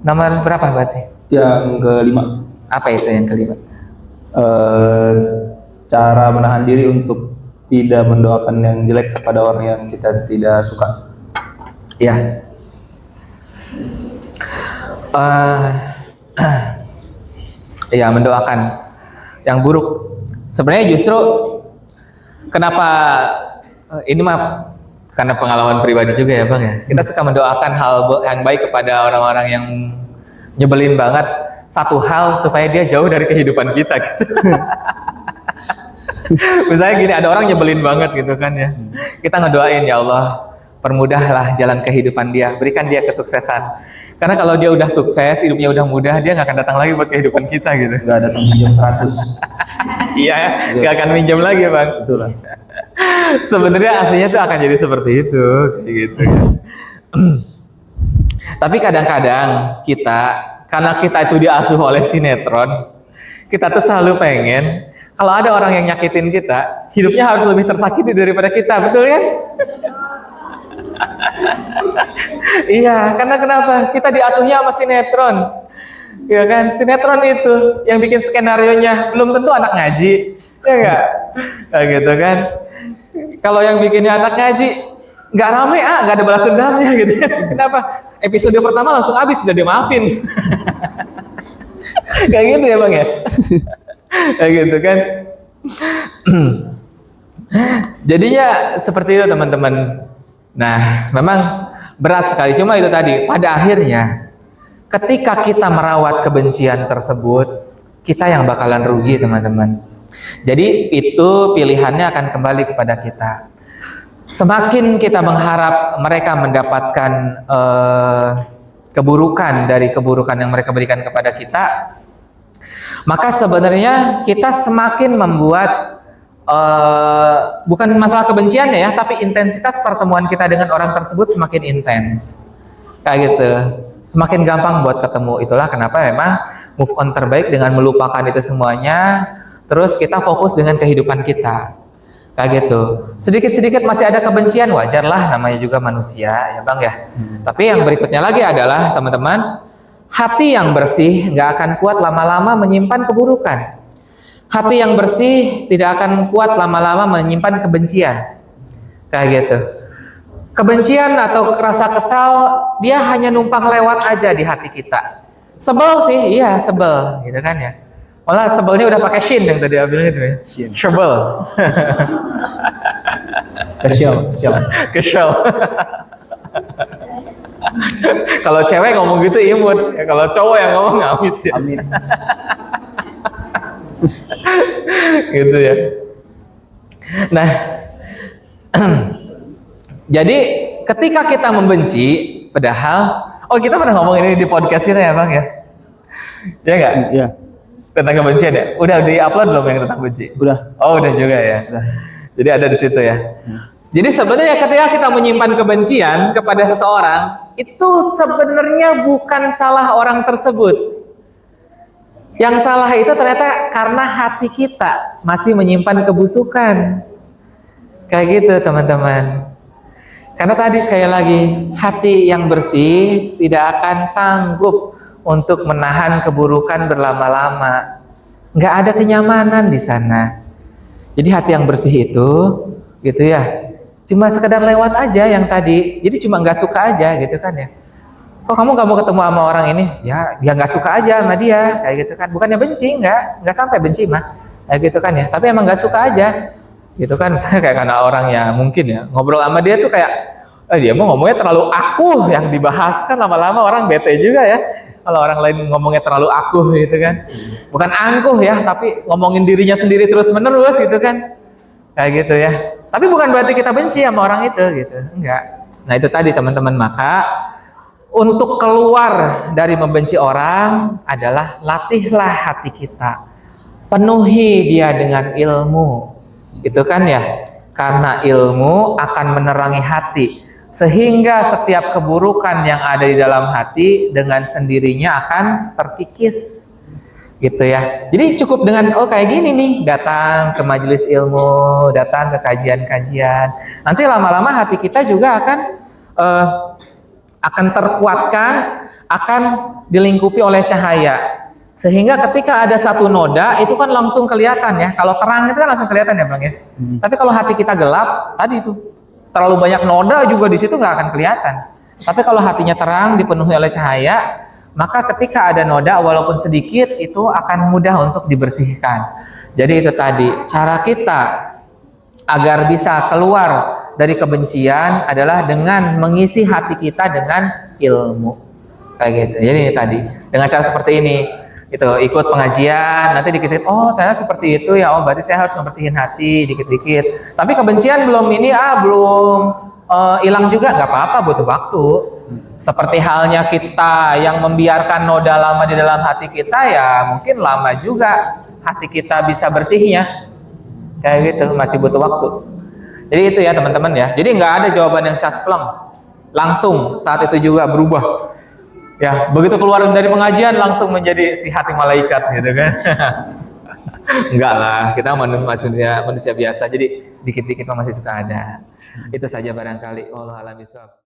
Nomor berapa berarti? Yang kelima. Apa itu yang kelima? Cara menahan diri untuk tidak mendoakan yang jelek kepada orang yang kita tidak suka. Ya. Ya, mendoakan yang buruk. Sebenarnya justru kenapa ini mah karena pengalaman pribadi juga ya Bang ya. Kita suka mendoakan hal yang baik kepada orang-orang yang nyebelin banget. Satu hal supaya dia jauh dari kehidupan kita gitu. Misalnya gini, ada orang nyebelin banget gitu kan ya. Kita ngedoain, ya Allah, permudahlah jalan kehidupan dia, berikan dia kesuksesan. Karena kalau dia udah sukses, hidupnya udah mudah, dia nggak akan datang lagi buat kehidupan kita gitu. Nggak datang minjem 100. Iya, nggak akan minjem lagi Bang. Betul lah. Sebenarnya aslinya tuh akan jadi seperti itu, kayak gitu. Tapi kadang-kadang kita, karena kita itu diasuh oleh sinetron, kita tuh selalu pengen kalau ada orang yang nyakitin kita, hidupnya harus lebih tersakiti daripada kita, betul kan? Iya, karena kenapa? Kita diasuhnya sama sinetron, ya kan? Sinetron itu yang bikin skenario-nya belum tentu anak ngaji, ya nggak? Kayak gitu kan? Kalau yang bikinnya anak ngaji, nggak rame, nggak ada balas dendamnya gitu. Kenapa? Episode pertama langsung habis, udah dimaafin. Kayak gitu ya Bang ya? Kayak gitu kan? Jadinya seperti itu teman-teman. Nah, memang berat sekali. Cuma itu tadi, pada akhirnya ketika kita merawat kebencian tersebut, kita yang bakalan rugi teman-teman. Jadi itu pilihannya akan kembali kepada kita. Semakin kita mengharap mereka mendapatkan keburukan dari keburukan yang mereka berikan kepada kita, maka sebenarnya kita semakin membuat bukan masalah kebenciannya ya, tapi intensitas pertemuan kita dengan orang tersebut semakin intens, kayak gitu. Semakin gampang buat ketemu. Itulah kenapa memang move on terbaik dengan melupakan itu semuanya, terus kita fokus dengan kehidupan kita, kayak gitu. Sedikit-sedikit masih ada kebencian, wajarlah, namanya juga manusia ya Bang ya. Tapi yang berikutnya lagi adalah teman-teman, hati yang bersih nggak akan kuat lama-lama menyimpan keburukan. Hati yang bersih tidak akan kuat lama-lama menyimpan kebencian, kayak gitu. Kebencian atau rasa kesal, dia hanya numpang lewat aja di hati kita. Sebel sih, iya sebel, gitu kan ya. Malah sebelnya udah pakai shin yang tadi ambilnya itu ya. Sebel. Kesel. Kalau cewek ngomong gitu imut, ya, kalau cowok yang ngomong amit ya. Amin. Gitu ya. Nah, jadi ketika kita membenci, padahal, kita pernah ngomong ini di podcast kita ya Bang ya? Ya nggak? Iya. Tentang kebencian ya? Udah di-upload belum yang tentang benci? Udah. Oh udah juga ya? Udah. Jadi ada di situ ya? Jadi sebenarnya ketika kita menyimpan kebencian kepada seseorang, itu sebenarnya bukan salah orang tersebut. Yang salah itu ternyata karena hati kita masih menyimpan kebusukan. Kayak gitu teman-teman. Karena tadi sekali lagi, hati yang bersih tidak akan sanggup untuk menahan keburukan berlama-lama. Nggak ada kenyamanan di sana. Jadi hati yang bersih itu, gitu ya, cuma sekedar lewat aja yang tadi. Jadi cuma nggak suka aja gitu kan ya. Kok kamu nggak mau ketemu sama orang ini? Ya, dia nggak suka aja sama dia, kayak gitu kan. Bukannya benci, nggak sampai benci mah, kayak gitu kan ya. Tapi emang nggak suka aja, gitu kan. Misalnya kayak karena orang ya mungkin ya ngobrol sama dia tuh kayak, dia mau ngomongnya terlalu akuh, yang dibahas kan lama-lama orang bete juga ya. Kalau orang lain ngomongnya terlalu akuh gitu kan. Bukan angkuh ya, tapi ngomongin dirinya sendiri terus-menerus gitu kan. Kayak gitu ya. Tapi bukan berarti kita benci sama orang itu gitu. Enggak. Nah itu tadi teman-teman, maka untuk keluar dari membenci orang adalah latihlah hati kita. Penuhi dia dengan ilmu. Gitu kan ya. Karena ilmu akan menerangi hati. Sehingga setiap keburukan yang ada di dalam hati dengan sendirinya akan terkikis. Gitu ya. Jadi cukup dengan kayak gini nih, datang ke majelis ilmu, datang ke kajian-kajian. Nanti lama-lama hati kita juga akan akan terkuatkan, akan dilingkupi oleh cahaya. Sehingga ketika ada satu noda, itu kan langsung kelihatan ya. Kalau terang itu kan langsung kelihatan ya Bang ya. Tapi kalau hati kita gelap, tadi itu terlalu banyak noda juga di situ nggak akan kelihatan. Tapi kalau hatinya terang, dipenuhi oleh cahaya, maka ketika ada noda walaupun sedikit, itu akan mudah untuk dibersihkan. Jadi itu tadi, cara kita agar bisa keluar dari kebencian adalah dengan mengisi hati kita dengan ilmu. Kayak gitu. Jadi ini tadi, dengan cara seperti ini. Itu ikut pengajian, nanti dikit-dikit, oh ternyata seperti itu ya, oh berarti saya harus membersihin hati dikit-dikit. Tapi kebencian belum ini, belum hilang juga, nggak apa-apa, butuh waktu. Seperti halnya kita yang membiarkan noda lama di dalam hati kita, ya mungkin lama juga hati kita bisa bersihnya. Kayak gitu, masih butuh waktu. Jadi itu ya teman-teman ya. Jadi nggak ada jawaban yang caspleng, langsung saat itu juga berubah. Ya, begitu keluar dari pengajian langsung menjadi si hati malaikat gitu kan. Enggak lah, kita manusia biasa. Jadi dikit-dikit masih suka ada. Itu saja barangkali. Wallahu a'lam bishawab.